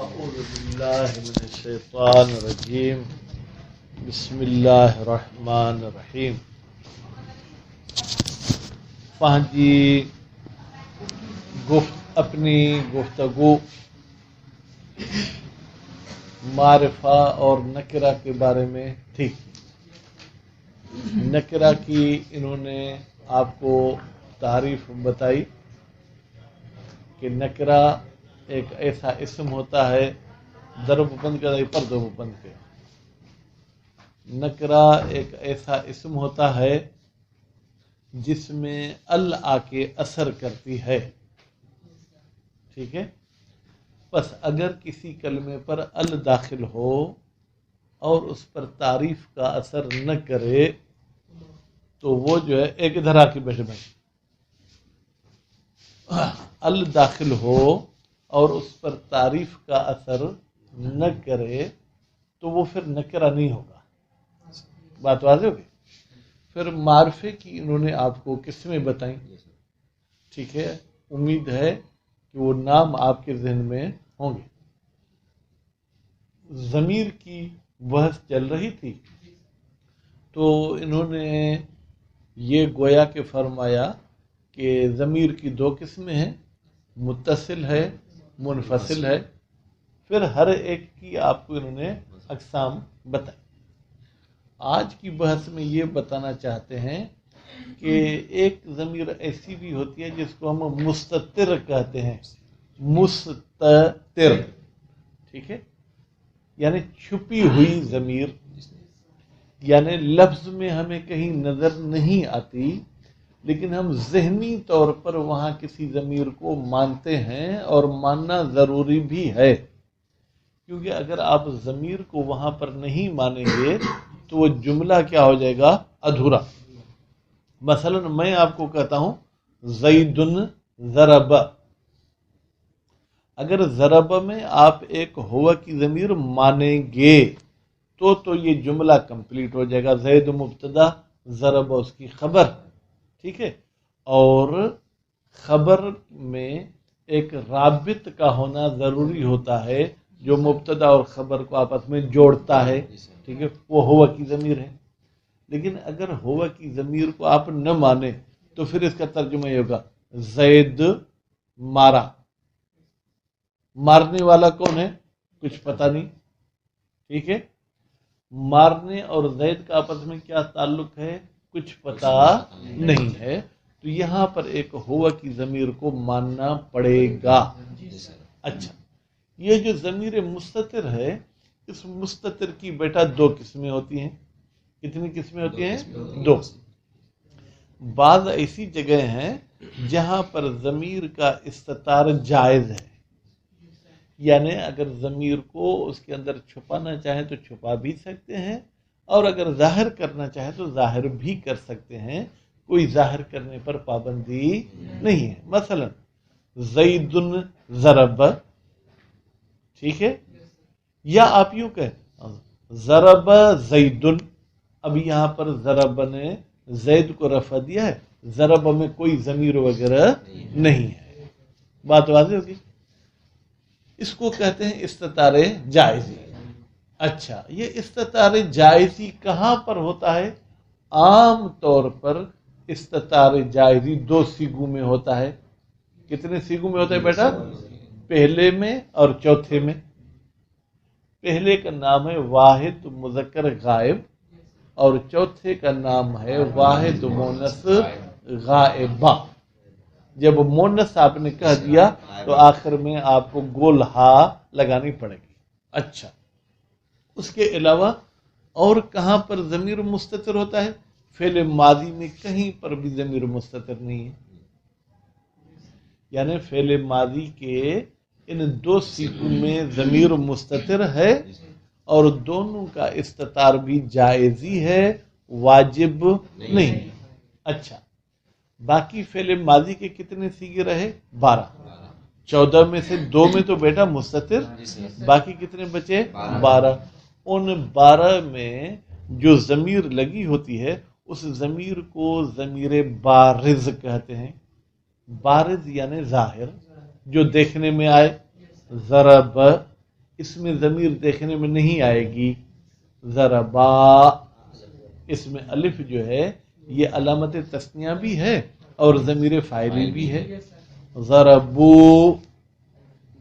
اعوذ باللہ من الشیطان الرجیم بسم اللہ الرحمن الرحیم. جی اپنی گفتگو معرفہ اور نکرہ کے بارے میں تھی. نکرہ کی انہوں نے آپ کو تعریف بتائی کہ نکرہ ایک ایسا اسم ہوتا ہے، ضرب بند کا پر ضرب بند کے. نکرہ ایک ایسا اسم ہوتا ہے جس میں ال آ کے اثر کرتی ہے. ٹھیک ہے، بس اگر کسی کلمے پر ال داخل ہو اور اس پر تعریف کا اثر نہ کرے تو وہ جو ہے ایک ادھر آ کے بیٹھے بیٹھے. ال داخل ہو اور اس پر تعریف کا اثر نہ کرے تو وہ پھر نکرہ نہیں ہوگا. بات واضح ہوگی. پھر معرفے کی انہوں نے آپ کو قسمیں بتائیں. ٹھیک ہے، امید ہے کہ وہ نام آپ کے ذہن میں ہوں گے. ضمیر کی بحث چل رہی تھی تو انہوں نے یہ گویا کہ فرمایا کہ ضمیر کی دو قسمیں ہیں، متصل ہے، منفصل ہے. پھر ہر ایک کی آپ کو انہوں نے اقسام بتائی. آج کی بحث میں یہ بتانا چاہتے ہیں کہ ایک ضمیر ایسی بھی ہوتی ہے جس کو ہم مستتر کہتے ہیں. مستتر، ٹھیک ہے، یعنی چھپی ہوئی ضمیر، یعنی لفظ میں ہمیں کہیں نظر نہیں آتی لیکن ہم ذہنی طور پر وہاں کسی ضمیر کو مانتے ہیں اور ماننا ضروری بھی ہے، کیونکہ اگر آپ ضمیر کو وہاں پر نہیں مانیں گے تو وہ جملہ کیا ہو جائے گا؟ ادھورا. مثلا میں آپ کو کہتا ہوں زید ضرب، اگر ضرب میں آپ ایک ہوا کی ضمیر مانیں گے تو یہ جملہ کمپلیٹ ہو جائے گا. زید مبتدا، ضرب اس کی خبر. ٹھیک ہے، اور خبر میں ایک رابط کا ہونا ضروری ہوتا ہے جو مبتدا اور خبر کو آپس میں جوڑتا ہے. ٹھیک ہے، وہ ہوا کی ضمیر ہے. لیکن اگر ہوا کی ضمیر کو آپ نہ مانیں تو پھر اس کا ترجمہ یہ ہوگا زید مارا. مارنے والا کون ہے؟ کچھ پتہ نہیں. ٹھیک ہے، مارنے اور زید کا آپس میں کیا تعلق ہے؟ کچھ پتہ نہیں ہے. تو یہاں پر ایک ہوا کی ضمیر کو ماننا پڑے گا. اچھا، یہ جو ضمیر مستتر ہے، اس مستتر کی بیٹا دو قسمیں ہوتی ہیں. کتنی قسمیں ہوتی ہیں؟ دو. بعض ایسی جگہ ہیں جہاں پر ضمیر کا استتار جائز ہے، یعنی اگر ضمیر کو اس کے اندر چھپانا چاہیں تو چھپا بھی سکتے ہیں اور اگر ظاہر کرنا چاہیں تو ظاہر بھی کر سکتے ہیں. کوئی ظاہر کرنے پر پابندی نہیں ہے. مثلا زید ضرب، ٹھیک ہے، یا آپ یوں کہیں ضرب زید. اب یہاں پر ضرب نے زید کو رفع دیا ہے، ضرب میں کوئی ضمیر وغیرہ نہیں ہے. بات واضح ہوگی. اس کو کہتے ہیں استتار جائزی. اچھا، یہ استتار جائزی کہاں پر ہوتا ہے؟ عام طور پر استتار جائزی دو سیگوں میں ہوتا ہے. کتنے سیگوں میں ہوتا ہے بیٹا؟ پہلے میں اور چوتھے میں. پہلے کا نام ہے واحد مذکر غائب اور چوتھے کا نام ہے واحد مونث غائبہ. جب مونث آپ نے کہہ دیا تو آخر میں آپ کو گول ہا لگانی پڑے گی. اچھا، اس کے علاوہ اور کہاں پر ضمیر مستتر ہوتا ہے؟ فعل ماضی میں کہیں پر بھی ضمیر مستتر نہیں ہے. یعنی فعل ماضی کے ان دو سیغوں میں ضمیر مستتر ہے اور دونوں کا استتار بھی جائزی ہے، واجب نہیں. اچھا، باقی فعل ماضی کے کتنے سیغے رہے؟ 12. 14 میں سے 2 میں تو بیٹا مستتر، باقی کتنے بچے؟ 12. ان 12 میں جو ضمیر لگی ہوتی ہے اس ضمیر کو ضمیر بارز کہتے ہیں. بارز یعنی ظاہر، جو دیکھنے میں آئے. ضرب اس میں ضمیر دیکھنے میں نہیں آئے گی. ضربا اس میں الف جو ہے یہ علامت تثنیہ بھی ہے اور ضمیر فاعلی بھی ہے. ضربو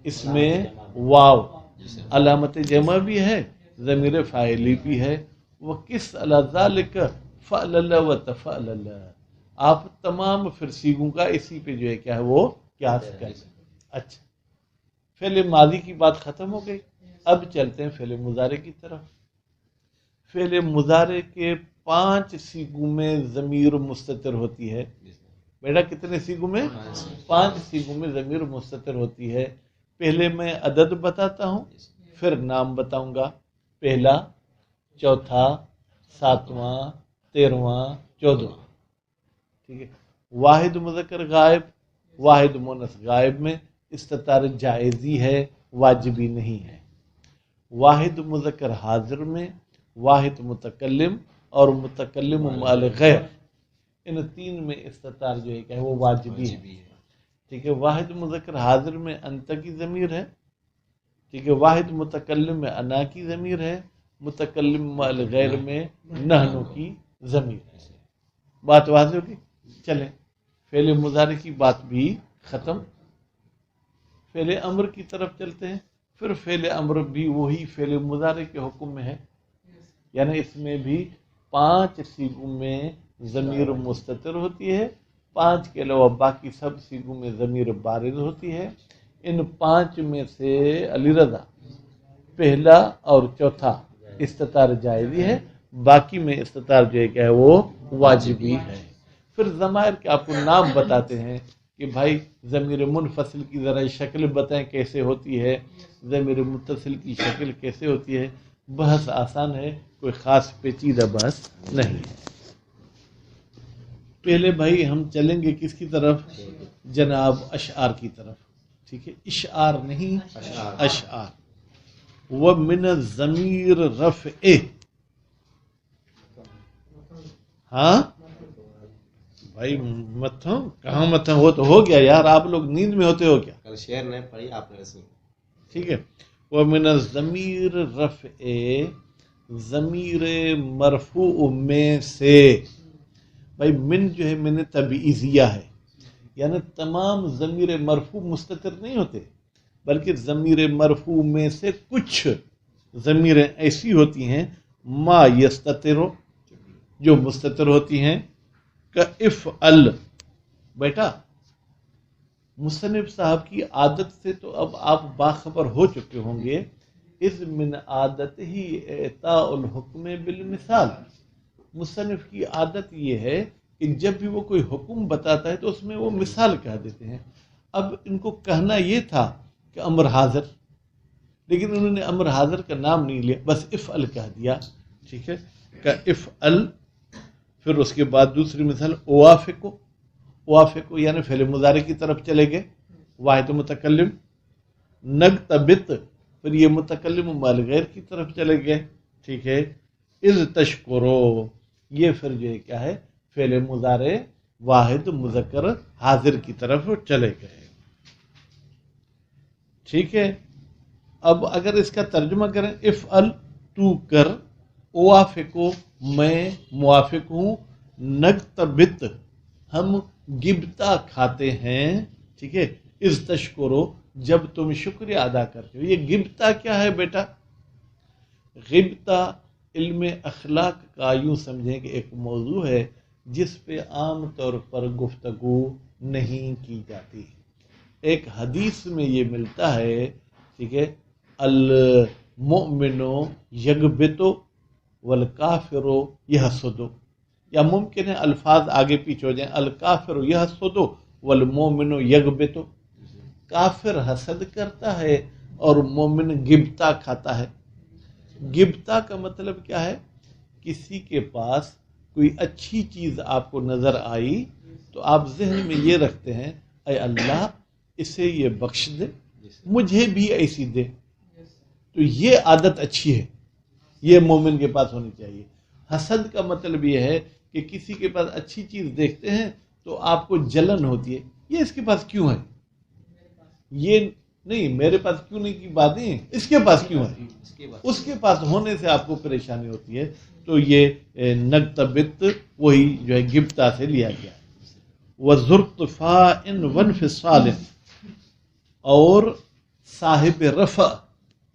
اس میں واو علامت جمع بھی ہے ضمیر فاعلی بھی ہے. وَقِسْ عَلَى ذَلِكَ فَعْلَلَ وَتَفَعْلَلَ آپ تمام پھر سیغوں کا اسی پہ جو ہے کیا ہے وہ قیاس کریں. اچھا فعل ماضی کی بات ختم ہو گئی. اب چلتے ہیں فعل مضارع کی طرف. فعل مضارع کے 5 سیغوں میں ضمیر مستتر ہوتی ہے. بیٹا کتنے سیغوں میں؟ 5 سیغوں میں ضمیر مستتر ہوتی ہے. پہلے میں عدد بتاتا ہوں پھر نام بتاؤں گا. پہلا، چوتھا، 7واں، 13واں، 14واں. ٹھیک ہے. واحد مذکر غائب، واحد مونث غائب میں استتار جائزی ہے، واجبی نہیں ہے. واحد مذکر حاضر میں، واحد متکلم اور متکلم مال غیر، ان 3 میں استتار جو ہے کہ وہ واجبی ہے. ٹھیک ہے. واحد مذکر حاضر میں انت کی ضمیر ہے. ٹھیک ہے. واحد متکلم میں انا کی ضمیر ہے. متکلم مال غیر میں نحنو کی ضمیر ہے. بات واضح ہوگی. چلیں فعل مضارع کی بات بھی ختم. فعل امر کی طرف چلتے ہیں. پھر فعل امر بھی وہی فعل مضارع کے حکم میں ہے، یعنی اس میں بھی 5 سیغوں میں ضمیر مستتر ہوتی ہے. 5 کے علاوہ باقی سب سیغوں میں ضمیر بارز ہوتی ہے. ان 5 میں سے علی رضا پہلا اور چوتھا استتار جائزی ہے، باقی میں استتار جو ہے کیا ہے وہ واجبی ہے. پھر ضمائر کے آپ کو نام بتاتے ہیں کہ بھائی ضمیر منفصل کی ذرا شکل بتائیں کیسے ہوتی ہے، ضمیر متصل کی شکل کیسے ہوتی ہے. بحث آسان ہے، کوئی خاص پیچیدہ بحث نہیں ہے. پہلے بھائی ہم چلیں گے کس کی طرف؟ جناب اشعار کی طرف. ٹھیک ہے. اشعار نہیں اشعار. وَمِنَ الضَّمِيرِ رَفْعِ. ہاں بھائی متھوں کہاں متھوں ہو تو ہو گیا یار، آپ لوگ نیند میں ہوتے ہو کیا؟ کل شعر نہیں پڑھی آپ نے رسمی. ٹھیک ہے. وَمِنَ الضَّمِيرِ رَفْعِ ضمیر مرفوع میں سے. بھائی من جو ہے من تبعیضیہ ہے، یعنی تمام ضمیر مرفوع مستتر نہیں ہوتے، بلکہ ضمیر مرفوع میں سے کچھ ضمیریں ایسی ہوتی ہیں ما یستتر جو مستتر ہوتی ہیں. افعل. بیٹا مصنف صاحب کی عادت سے تو اب آپ باخبر ہو چکے ہوں گے. اذ من عادت ہی اعطاء الحکم بالمثال. مصنف کی عادت یہ ہے کہ جب بھی وہ کوئی حکم بتاتا ہے تو اس میں وہ مثال کہہ دیتے ہیں. اب ان کو کہنا یہ تھا کہ امر حاضر، لیکن انہوں نے امر حاضر کا نام نہیں لیا، بس افعل کہہ دیا. ٹھیک ہے. کہ افعل. پھر اس کے بعد دوسری مثال اوافقو. اوافقو یعنی فعل مضارع کی طرف چلے گئے، واحد متکلم. نگتبت پھر یہ متکلم مال غیر کی طرف چلے گئے. ٹھیک ہے. اذ تشکرو یہ پھر جو ہے کیا ہے فعل مضارع واحد مذکر حاضر کی طرف چلے گئے. ٹھیک ہے. اب اگر اس کا ترجمہ کریں، افعل تو کر، اوافقو میں موافق ہوں، نگتبت ہم گبتا کھاتے ہیں. ٹھیک ہے. اذ تشکرو جب تم شکریہ ادا کرتے ہو. یہ گبتا کیا ہے بیٹا؟ غبتا علم اخلاق کا یوں سمجھیں کہ ایک موضوع ہے جس پہ عام طور پر گفتگو نہیں کی جاتی. ایک حدیث میں یہ ملتا ہے. ٹھیک ہے. المؤمن یغبط والکافر یحسد، یا ممکن ہے الفاظ آگے پیچھے ہو جائیں. الکافر یحسد والمؤمن یغبط. کافر حسد کرتا ہے اور مومن گبتا کھاتا ہے. گبتا کا مطلب کیا ہے؟ کسی کے پاس کوئی اچھی چیز آپ کو نظر آئی تو آپ ذہن میں یہ رکھتے ہیں اے اللہ اسے یہ بخش دے، مجھے بھی ایسی دے. تو یہ عادت اچھی ہے، یہ مومن کے پاس ہونی چاہیے. حسد کا مطلب یہ ہے کہ کسی کے پاس اچھی چیز دیکھتے ہیں تو آپ کو جلن ہوتی ہے، یہ اس کے پاس کیوں ہے. یہ نہیں میرے پاس کیوں نہیں کی بات نہیں، اس کے پاس کیوں ہے، اس کے بعد اس کے پاس ہونے سے آپ کو پریشانی ہوتی ہے. تو یہ نقطبت وہی جو ہے گبتا سے لیا گیا. وَذُرْطِفَاءٍ وَانْفِصَالٍ، اور صاحب رفع،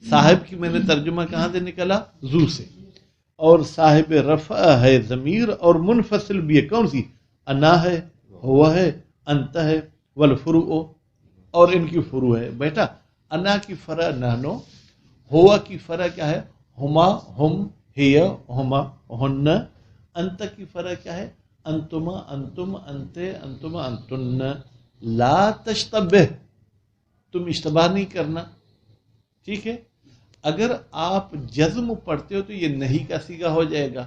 صاحب کی میں نے ترجمہ کہاں سے نکلا؟ ذو سے. اور صاحب رفع ہے ضمیر، اور منفصل بھی ہے. کون سی؟ انا ہے، ہوا ہے، انت ہے، والفروع، اور ان کی فروع ہے. بیٹا انا کی فرع نحنو، ہوا کی فرع کیا ہے؟ ہما، ہم، ہی، ہما، ہن. انت کی فرع کیا ہے؟ انتما، انتم، انتے، انتما، انتن. لا تشتبہ، تم اشتباہ نہیں کرنا. ٹھیک ہے. اگر آپ جزم پڑھتے ہو تو یہ نہیں کا صیغہ ہو جائے گا،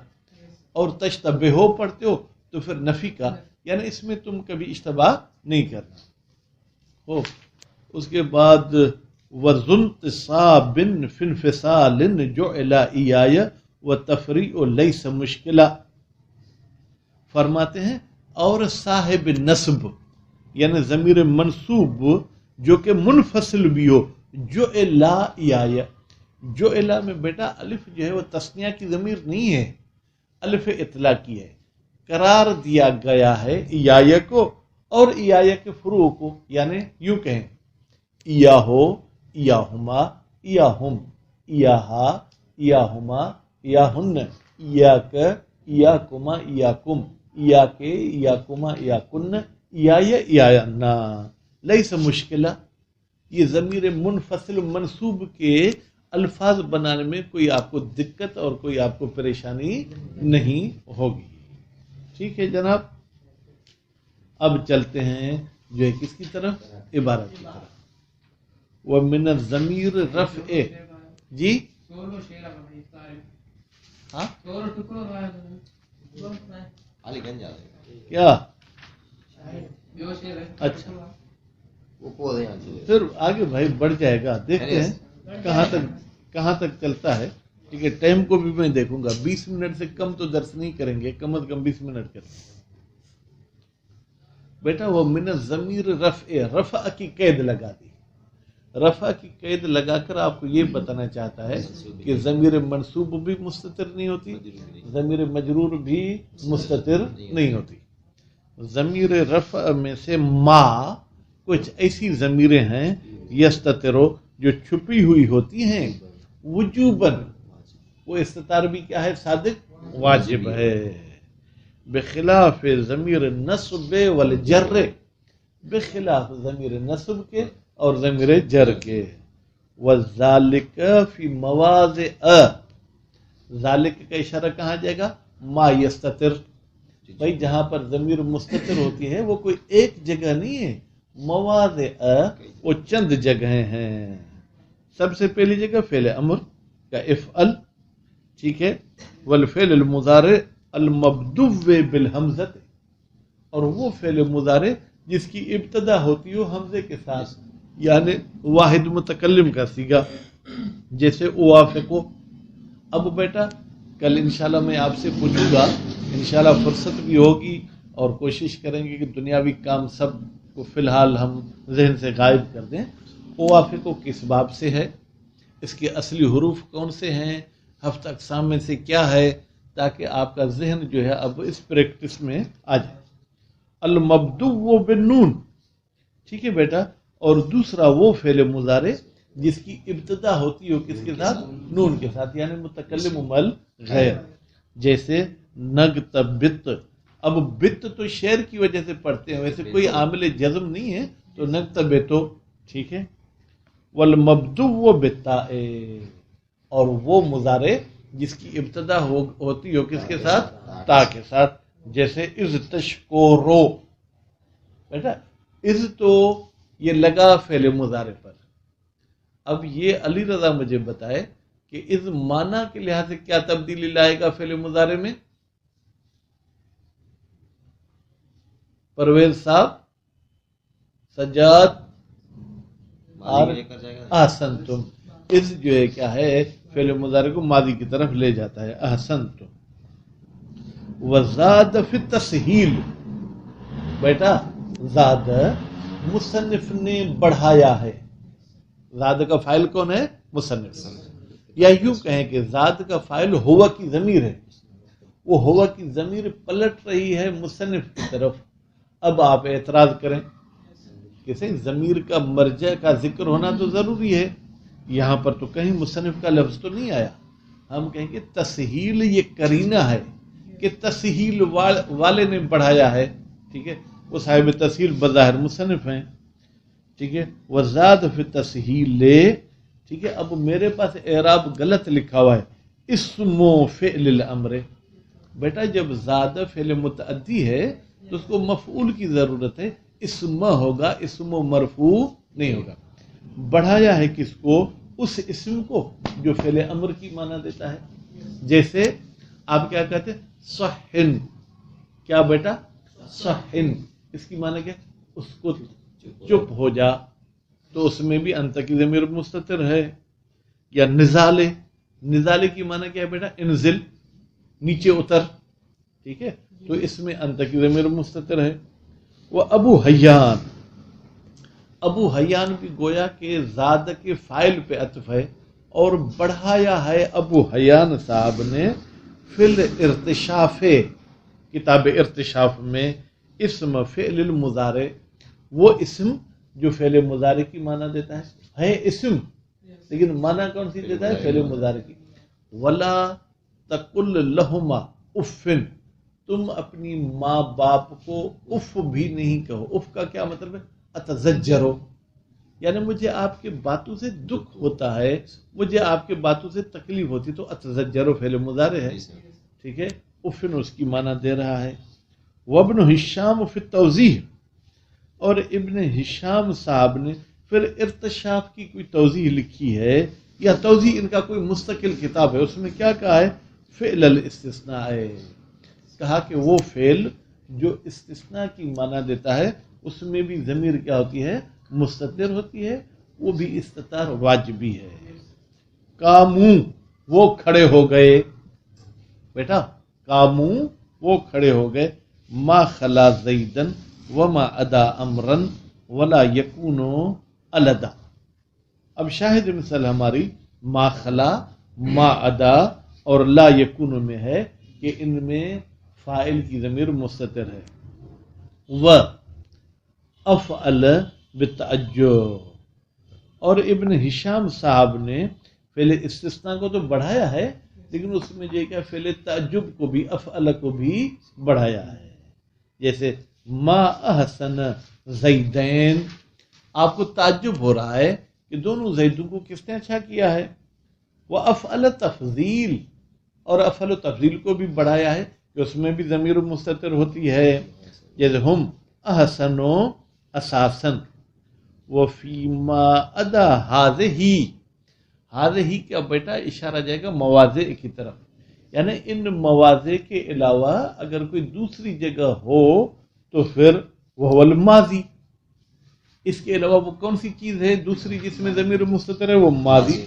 اور تشتبہ ہو پڑھتے ہو تو پھر نفی کا، یعنی اس میں تم کبھی اشتباہ نہیں کرنا ہو. اس کے بعد وَذُنْتِصَابٍ فِي انْفِصَالٍ جُعِلَ إِيَّايَ وَتَفْرِيعُ لَيْسَ مُشْكِلًا، فرماتے ہیں اور صاحب نصب یعنی ضمیر منصوب جو کہ منفصل بھی ہو، جُعِلَ إِيَّايَ. جُعِلَ میں بیٹا الف جو ہے وہ تثنیہ کی ضمیر نہیں ہے، الف اطلاع کی ہے. قرار دیا گیا ہے ایایہ کو اور ایایہ کے فروع کو، یعنی یوں کہیں ایاہو، ایاہما، ایاہم، ایاہا، ایاہما، ایاہن، ایاک، ایاکما، ایاکم، ایاکے، ایاکما، ایاکن، ایایہ، ایاینا. لیس مشکلہ، یہ ضمیر منفصل منصوب کے الفاظ بنانے میں کوئی آپ کو دقت اور کوئی آپ کو پریشانی نہیں ہوگی. ٹھیک ہے جناب. اب چلتے ہیں جو ہے کس کی طرف؟ عبارت کی طرف. وَمِنَ الضَّمِيرِ رَفْعِ، جی ہاں علی گنج آ جائے گا. کیا؟ اچھا وہ پودے یہاں چلے پھر آگے بھائی بڑھ جائے گا، دیکھتے ہیں کہاں تک چلتا ہے. ٹھیک ہے. ٹائم کو بھی میں دیکھوں گا، 20 منٹ سے کم تو درس نہیں کریں گے، کم از کم 20 منٹ کریں گے. بیٹا وہ من الضمیر رفع، رفع کی قید لگا دی. رفع کی قید لگا کر آپ کو یہ بتانا چاہتا ہے کہ ضمیر منصوب بھی مستتر نہیں ہوتی، ضمیر مجرور بھی مستتر نہیں ہوتی. ضمیر رفع میں سے ما کچھ ایسی ضمیریں ہیں یستترو جو چھپی ہوئی ہوتی ہیں وجوباً، وہ استتار بھی کیا ہے؟ صادق واجب ہے. بخلاف ضمیر نصب والجر، بخلاف ضمیر نصب کے اور ضمیر جر کے. وذالک فی مواضع، ذالک کا اشارہ کہاں جائے گا؟ ما یستتر. بھائی جہاں پر ضمیر مستتر ہوتی ہے وہ کوئی ایک جگہ نہیں ہے، مواضع وہ چند جگہیں ہیں. سب سے پہلی جگہ فعل امر کا افعل، ٹھیک ہے. والفعل المضارع المبدوء بالحمزۃ، اور وہ فعل مضارع جس کی ابتدا ہوتی ہو حمزے کے ساتھ، یعنی واحد متکلم کا صیغہ، جیسے اوافقو. اب بیٹا کل انشاءاللہ میں آپ سے پوچھوں گا، انشاءاللہ فرصت بھی ہوگی اور کوشش کریں گے کہ دنیاوی کام سب کو فی الحال ہم ذہن سے غائب کر دیں. اوافقو کس باب سے ہے، اس کے اصلی حروف کون سے ہیں، ہفتہ اقسام میں سے کیا ہے، تاکہ آپ کا ذہن جو ہے اب اس پریکٹس میں آ جائے. المبدوء بالنون، ٹھیک ہے بیٹا. اور دوسرا وہ فعل مضارع جس کی ابتدا ہوتی ہو کس کے ساتھ؟ نون کے ساتھ، یعنی متکلم مل غیر، جیسے نگتبت. اب بت تو شعر کی وجہ سے پڑھتے ہیں، ویسے کوئی عامل جزم نہیں ہے تو نگتبتو، ٹھیک ہے. والمبدوء بالتاء، اور وہ مضارع جس کی ابتدا ہوتی ہو کس کے ساتھ؟ تا کے ساتھ، جیسے از تشکورو. بیٹا از تو یہ لگا فعل مضارع پر. اب یہ علی رضا مجھے بتائے کہ از معنی کے لحاظ سے کیا تبدیلی لائے گا فعل مضارع میں؟ پرویز صاحب، سجاد، اور احسنتم. از جو ہے کیا ہے؟ فعل مضارع کو ماضی کی طرف لے جاتا ہے. احسنتم. وزاد فی التسہیل، بیٹا زاد مصنف نے بڑھایا ہے، زاد کا فاعل کون ہے؟ مصنف. یا یوں کہیں کہ زاد کا فاعل ہوا کی ضمیر ہے، وہ ہوا کی ضمیر پلٹ رہی ہے مصنف کی طرف. اب آپ اعتراض کریں کہ ضمیر کا مرجع کا ذکر ہونا تو ضروری ہے، یہاں پر تو کہیں مصنف کا لفظ تو نہیں آیا. ہم کہیں کہ تسہیل یہ کرینہ ہے کہ تسہیل والے نے بڑھایا ہے. ٹھیک ہے، وہ صاحب تسہیل بظاہر مصنف ہیں. ٹھیک ہے، وزاد فی تسہیل. ٹھیک ہے، اب میرے پاس اعراب غلط لکھا ہوا ہے، اسم فعل الامر. بیٹا جب زاد فعل متعدی ہے تو اس کو مفعول کی ضرورت ہے، اسم ہوگا، اسم مرفوع نہیں ہوگا. بڑھایا ہے کس کو؟ اس اسم کو جو فعل امر کی معنی دیتا ہے. جیسے آپ کیا کہتے ہیں؟ صحن. کیا بیٹا؟ صحن. اس کی معنی کیا؟ اس کو چپ ہو جا، تو اس میں بھی انت کی ضمیر مستتر ہے. یا نزالے. نزالے کی معنی کیا ہے بیٹا؟ انزل، نیچے اتر. ٹھیک ہے، تو اس میں انت کی ضمیر مستتر ہے. وہ ابو حیان. ابو حیان بھی گویا کہ زاد کے فاعل پہ عطف ہے اور بڑھایا ہے ابو حیان صاحب نے فی الارتشاف. کتاب ارتشاف میں اسم فعل المضارع، وہ اسم جو فعل مضارع کی معنی دیتا ہے اسم، لیکن معنی کون سی دیتا ہے؟ فعل مضارع کی. ولا تقل لہما افن. تم اپنی ماں باپ کو اف بھی نہیں کہو. اف کا کیا مطلب ہے؟ اتزجرو، یعنی مجھے آپ کے باتوں سے دکھ ہوتا ہے، مجھے آپ کے باتوں سے تکلیف ہوتی، تو اتزجرو فعل مضارع ہے. ٹھیک ہے، افن اس کی معنی دے رہا ہے. وابن ہشام فی التوضیح. اور ابن ہشام صاحب نے پھر ارتشاف کی کوئی توضیح لکھی ہے، یا توضیح ان کا کوئی مستقل کتاب ہے. اس میں کیا کہا ہے؟ فعل الاستثناء ہے. کہا کہ وہ فعل جو استثناء کی معنی دیتا ہے اس میں بھی ضمیر کیا ہوتی ہے؟ مستتر ہوتی ہے، وہ بھی استتار واجبی ہے. کامو، وہ کھڑے ہو گئے. بیٹا کامو، وہ کھڑے ہو گئے. ما خلا زیدن وما ادا امرن ولا یکونو الدا. اب شاہد مثال ہماری ما خلا، ما ادا اور لا یکونو میں ہے کہ ان میں فاعل کی ضمیر مستتر ہے. و افعل بالتعجب. اور ابن ہشام صاحب نے فعل استثناء کو تو بڑھایا ہے، لیکن اس میں جو کیا فعل تعجب کو بھی، افعل کو بھی بڑھایا ہے. جیسے ما احسن زیدین. آپ کو تعجب ہو رہا ہے کہ دونوں زیدوں کو کس نے اچھا کیا ہے. وہ افعل تفضیل، اور افعل تفضیل کو بھی بڑھایا ہے کہ اس میں بھی ضمیر مستتر ہوتی ہے. جیسے ہم احسنو اساسن. وفیما ادا ہاذہ. ہاذہ کا بیٹا اشارہ جائے گا مواضع کی طرف، یعنی ان مواضع کے علاوہ اگر کوئی دوسری جگہ ہو تو پھر وہ الماضی. اس کے علاوہ وہ کون سی چیز ہے دوسری جس میں ضمیر مستتر ہے؟ وہ ماضی.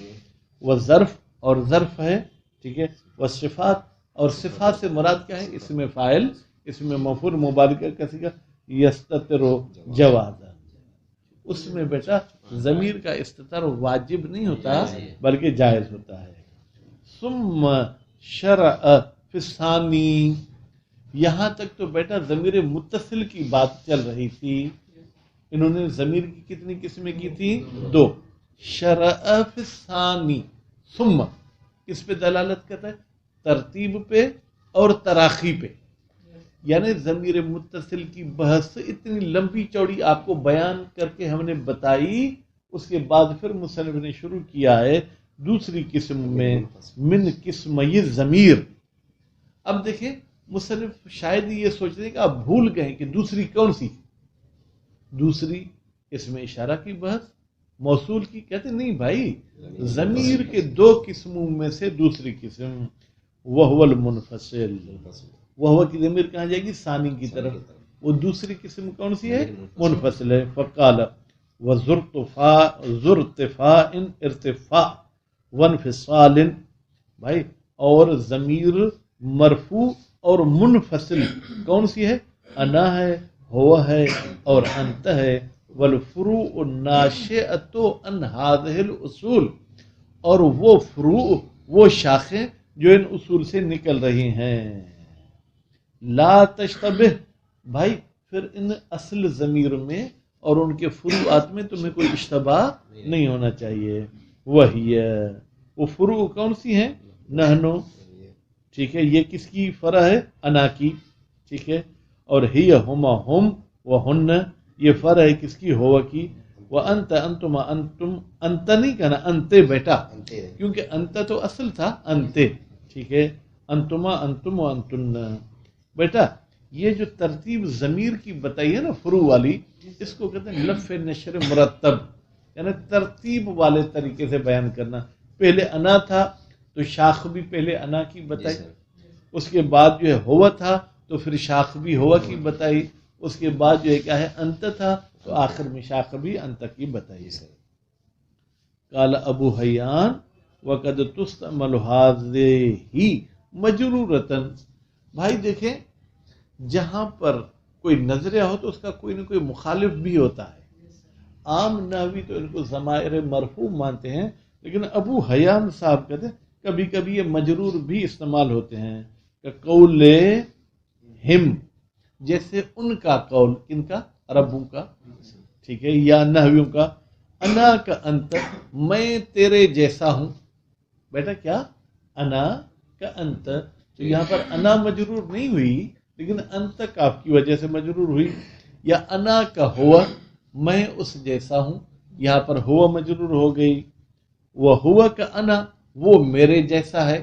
وہ ظرف، اور ظرف ہے. ٹھیک ہے، وہ صفات، اور صفات سے مراد کیا ہے؟ اس میں فاعل، اس میں مفعول مبالغہ کا صیغہ یستتر جوازا. اس میں بیٹا ضمیر کا استتار واجب نہیں ہوتا بلکہ جائز ہوتا ہے. ثم شرع فی الثانی. یہاں تک تو بیٹا ضمیر متصل کی بات چل رہی تھی. انہوں نے ضمیر کی کتنی قسمیں کی تھی؟ 2. شرع فی الثانی. ثم کس پہ دلالت کرتا ہے؟ ترتیب پہ اور تراخی پہ. یعنی ضمیر متصل کی بحث اتنی لمبی چوڑی آپ کو بیان کر کے ہم نے بتائی، اس کے بعد پھر مصنف نے شروع کیا ہے دوسری قسم میں من قسم یہ ضمیر. اب دیکھیں مصنف شاید یہ سوچ رہے ہیں کہ آپ بھول گئے کہ دوسری کون سی؟ دوسری اسم اشارہ کی بحث، موصول کی. کہتے نہیں بھائی، ضمیر کے 2 قسموں میں سے دوسری قسم وہو المنفصل. وہو کی ضمیر کہاں جائے گی؟ ثانی کی طرف. وہ دوسری قسم کون سی ہے؟ منفصل ہے. فقال وزرتفاء ارتفاع وانفصال. بھائی اور ضمیر مرفوع اور منفصل کون سی ہے؟ انا ہے، ہوا ہے اور انت ہے. والفروع الناشئۃ عن هذه الاصول، اور وہ فروع، وہ شاخیں جو ان اصول سے نکل رہی ہیں. لا تشتبہ، بھائی پھر ان اصل ضمیر میں اور ان کے فروعات میں تمہیں کوئی اشتباہ نہیں ہونا چاہیے. وہی وہ فروع کون سی ہیں؟ نحنو، ٹھیک ہے، یہ کس کی فرع ہے؟ انا کی، ٹھیک ہے. اور ہی ہما ہم و ہن، یہ فرع ہے کس کی؟ ہوا کی. وانت انتما انتم، انت نہیں کہنا انتے بیٹا، کیونکہ انت تو اصل تھا انتے، ٹھیک ہے. انتما انتم و انتن. بیٹا یہ جو ترتیب ضمیر کی بتائی ہے نا فروع والی، اس کو کہتے ہیں لف نشر مرتب، یعنی ترتیب والے طریقے سے بیان کرنا. پہلے انا تھا تو شاخ بھی پہلے انا کی بتائی، اس کے بعد جو ہے ہوا تھا تو پھر شاخ بھی ہوا کی بتائی، اس کے بعد جو ہے کیا ہے انت تھا تو آخر میں شاخ بھی انت کی بتائی. قال ابو حیان وقد تستعمل هذه مجرورتن. بھائی دیکھیں جہاں پر کوئی نظریہ ہو تو اس کا کوئی نہ کوئی مخالف بھی ہوتا ہے. عام نحوی تو ان کو ضمائر مرفوع مانتے ہیں، لیکن ابو حیان صاحب کہتے ہیں کبھی کبھی یہ مجرور بھی استعمال ہوتے ہیں، کہ قول ہم، جیسے ان کا قول، ان کا؟ عربوں کا، ٹھیک ہے، یا نحویوں کا. انا کا انت، میں تیرے جیسا ہوں. بیٹا کیا؟ انا کا انت، تو یہاں پر انا مجرور نہیں ہوئی لیکن انت کاف کی وجہ سے مجرور ہوئی. یا انا کا ہوا، میں اس جیسا ہوں، یہاں پر ہوا مجرور ہو گئی. وہ ہوا کا انا، وہ میرے جیسا ہے،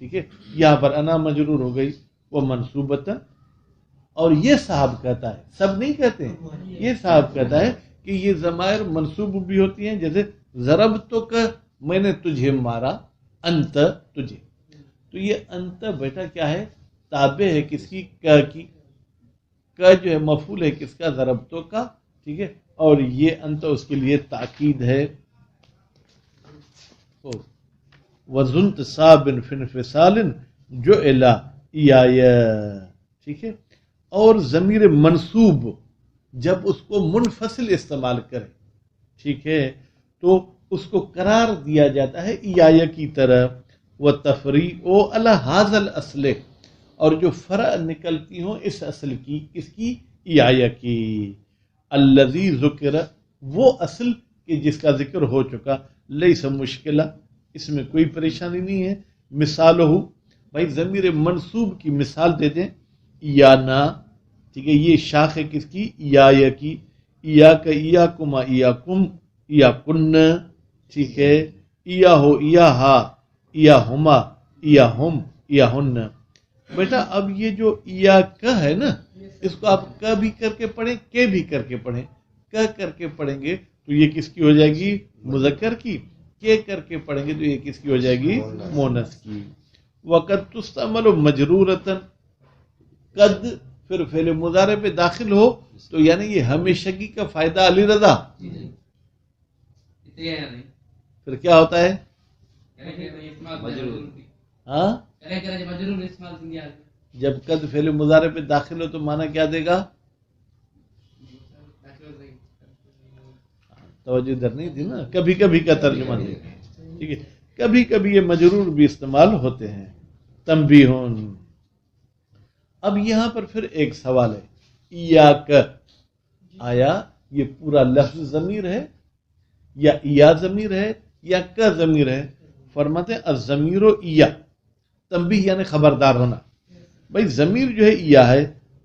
ٹھیک ہے، یہاں پر انا مجرور ہو گئی. وہ منصوبتن. اور یہ صاحب کہتا ہے، سب نہیں کہتے ہیں، یہ صاحب کہتا ہے کہ یہ ضمائر منصوب بھی ہوتی ہیں، جیسے ضربتو کا، میں نے تجھے مارا، انت تجھے. تو یہ انت بیٹا کیا ہے؟ تابع ہے کس کی؟ کا کی. کا جو ہے مفعول ہے کس کا؟ ضربتو کا، ٹھیک ہے. اور یہ انت اس کے لیے تاکید ہے. وزنت صابن فنفصال جو الا، ٹھیک ہے. اور ضمیر منصوب جب اس کو منفصل استعمال کرے، ٹھیک ہے، تو اس کو قرار دیا جاتا ہے یا کی طرح. وہ تفریع علی ھذا الاصل، اور جو فرع نکلتی ہوں اس اصل کی، کس کی؟ یا کی. الذی ذکر، وہ اصل کہ جس کا ذکر ہو چکا. لیس مشکلہ، اس میں کوئی پریشانی نہیں ہے. مثال ہو، بھائی ضمیر منصوب کی مثال دے دیں. یا نا، ٹھیک ہے، یہ شاخ ہے کس کی؟ یا کی. یا کا، یا کما، یا کم، یا کن، ٹھیک ہے. یا ہو، یا ہا، یا ہما، یا ہم، یا ہن. بیٹا اب یہ جو یا کا ہے نا، اس کو آپ کا بھی کر کے پڑھیں، کے بھی کر کے پڑھیں. کا کر کے پڑھیں گے تو یہ کس کی ہو جائے گی؟ مذکر کی. کے کر کے پڑھیں گے تو یہ کس کی ہو جائے گی؟ مونس کی. وقد تستعمل مجرورتن، قد پھر فعل مضارع پہ داخل ہو تو یعنی یہ ہمیشگی کا فائدہ علی رضا، پھر کیا ہوتا ہے؟ ہاں، جب قد فعل مضارع پہ داخل ہو تو معنی کیا دے گا؟ توجہ ادھر نہیں تھی نا، کبھی کبھی کا ترجمہ دے گا، ٹھیک ہے. کبھی کبھی یہ مجرور بھی استعمال ہوتے ہیں. تنبیہون. اب یہاں پر پھر ایک سوال ہے، ایاک، آیا یہ پورا لفظ ضمیر ہے یا ضمیر ہے یا کا ضمیر ہے؟ فرماتے ہیں الضمیر ایا، تنبیہ یعنی خبردار ہونا. بھائی ضمیر جو ہے یا ہے.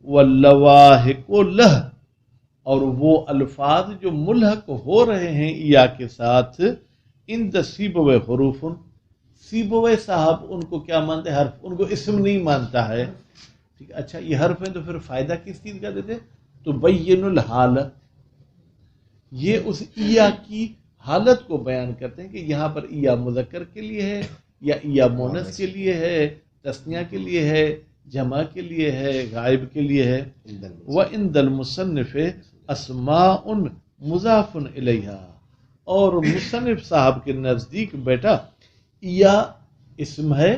واللواحق لہ، اور وہ الفاظ جو ملحق ہو رہے ہیں یا کے ساتھ، ان سیبوے حروف، سیبوے صاحب ان کو کیا مانتے ہیں؟ حرف، ان کو اسم نہیں مانتا ہے. ٹھیک، اچھا یہ حرف ہیں تو پھر فائدہ کس چیز کا دیتے؟ تو بین الحال، یہ اس ایا کی حالت کو بیان کرتے ہیں کہ یہاں پر ایا مذکر کے لیے ہے یا ایا مونس کے لیے ہے، تثنیہ کے لیے ہے، جمع کے لیے ہے، غائب کے لیے ہے. وَعِنْدَ الْمُصَنِّفِ اسماء مضاف الیہا، اور مصنف صاحب کے نزدیک بیٹا یا اسم ہے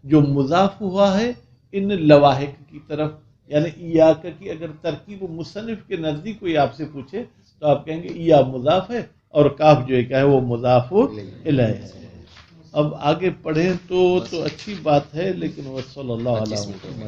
جو مضاف ہوا ہے ان لواحق کی طرف. یعنی یا کی اگر ترکیب مصنف کے نزدیک کوئی آپ سے پوچھے تو آپ کہیں گے یا مضاف ہے اور کاف جو ہے کیا ہے وہ مضاف الیہ ہے. اب آگے پڑھیں تو اچھی بات ہے، لیکن وہ صلی اللہ علیہ وسلم